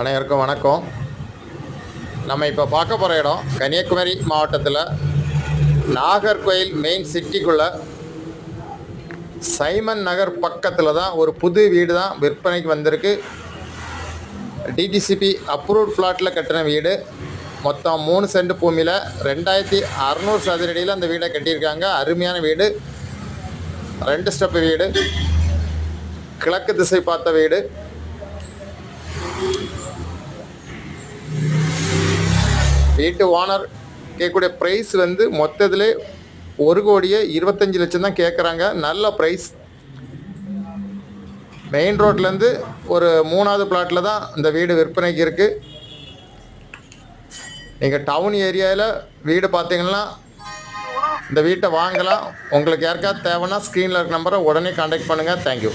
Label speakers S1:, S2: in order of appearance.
S1: அனைவருக்கும் வணக்கம். நம்ம இப்போ பார்க்க போகிற இடம் கன்னியாகுமரி மாவட்டத்தில் நாகர்கோயில் மெயின் சிட்டிக்குள்ளே சைமன் நகர் பக்கத்தில் தான் ஒரு புது வீடு தான் விற்பனைக்கு வந்திருக்கு. டிடிசிபி அப்ரூவ்ட் பிளாட்டில் கட்டின வீடு. மொத்தம் 3 சென்ட் பூமியில் 2600 சதுரடியில் அந்த வீடை கட்டியிருக்காங்க. அருமையான வீடு. 2 ஸ்டெப் வீடு, கிழக்கு திசை பார்த்த வீடு. வீட்டு ஓனர் கேட்கக்கூடிய ப்ரைஸ் வந்து மொத்தத்திலே 1,25,00,000 தான் கேட்குறாங்க. நல்ல ப்ரைஸ். மெயின் ரோட்லேருந்து ஒரு 3வது பிளாட்டில் தான் இந்த வீடு விற்பனைக்கு இருக்குது. நீங்கள் டவுன் ஏரியாவில் வீடு பார்த்தீங்கன்னா இந்த வீட்டை வாங்கலாம். உங்களுக்கு யாருக்காவது தேவைன்னா ஸ்க்ரீனில் இருக்க நம்பரை உடனே கான்டாக்ட் பண்ணுங்கள். தேங்க்யூ.